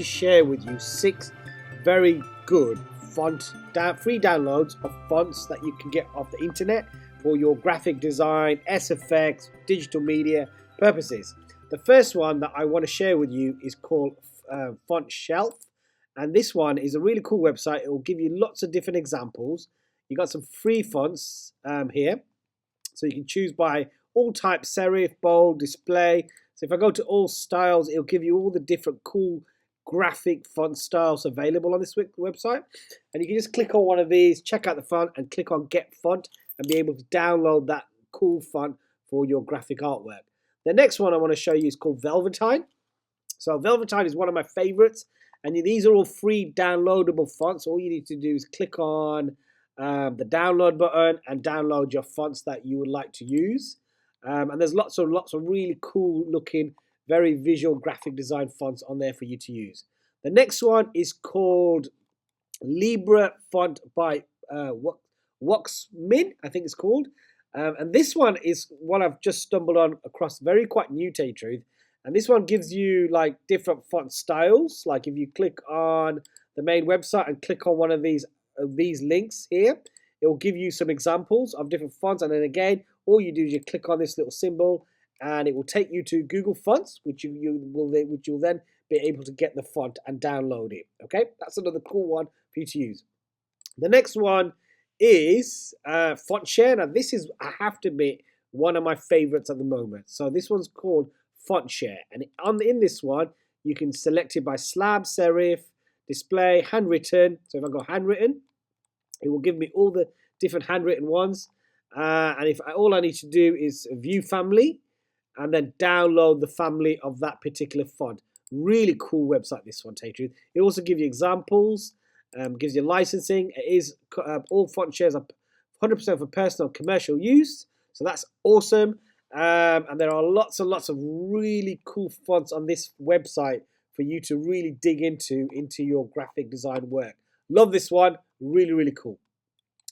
to share with you 6 very good free downloads of fonts that you can get off the internet for your graphic design, SFX, digital media purposes. The first one that I want to share with you is called FontShelf, and this one is a really cool website. It will give you lots of different examples. You got some free fonts here, so you can choose by all types: serif, bold, display. So if I go to all styles, it'll give you all the different cool graphic font styles available on this website, and you can just click on one of these, check out the font, and click on Get Font, and be able to download that cool font for your graphic artwork. The next one I want to show you is called Velvetyne. So Velvetyne is one of my favorites, and these are all free downloadable fonts. All you need to do is click on the download button and download your fonts that you would like to use. And there's lots of really cool looking, very visual graphic design fonts on there for you to use. The next one is called Libra Font by Woxmin, I think it's called. And this one is one I've just stumbled on across, quite new, to tell you the truth. And this one gives you like different font styles. Like if you click on the main website and click on one of these links here, it will give you some examples of different fonts. And then again, all you do is you click on this little symbol, and it will take you to Google Fonts, which you'll then be able to get the font and download it. Okay, that's another cool one for you to use. The next one is FontShare. Now this is, I have to admit, one of my favorites at the moment. So this one's called FontShare, and in this one you can select it by slab, serif, display, handwritten. So if I go handwritten, it will give me all the different handwritten ones, and if all I need to do is view family and then download the family of that particular font. Really cool website, this one, to tell you the truth. It also gives you examples, gives you licensing. It is all font shares are 100% for personal and commercial use, so that's awesome. And there are lots and lots of really cool fonts on this website for you to really dig into your graphic design work. Love this one, really cool.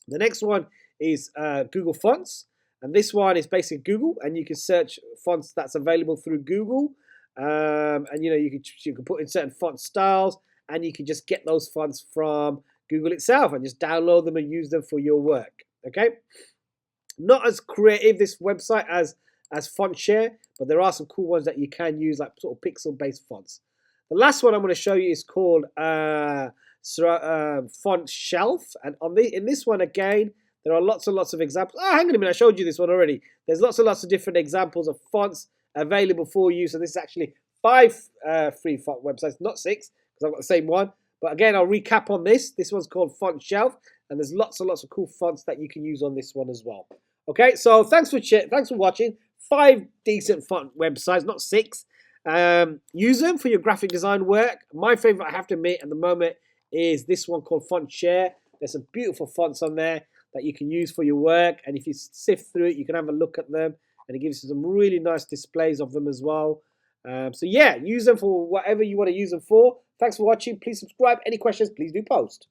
The next one is Google Fonts, and this one is basically Google, and you can search fonts that's available through Google, and you can put in certain font styles, and you can just get those fonts from Google itself and just download them and use them for your work. Okay, not as creative this website as FontShare, but there are some cool ones that you can use, like sort of pixel-based fonts. The last one I'm going to show you is called FontShelf, and in this one again, there are lots and lots of examples. Oh, hang on a minute, I showed you this one already. There's lots and lots of different examples of fonts available for you. So this is actually 5 free font websites, not 6, because I've got the same one. But again, I'll recap on this. This one's called FontShelf, and there's lots and lots of cool fonts that you can use on this one as well. Okay, so thanks for watching. 5 decent font websites, not 6. Use them for your graphic design work. My favorite, I have to admit, at the moment is this one called FontShare. There's some beautiful fonts on there that you can use for your work, and if you sift through it, you can have a look at them, and it gives you some really nice displays of them as well. So yeah, use them for whatever you want to use them for. Thanks for watching. Please subscribe. Any questions, please do post.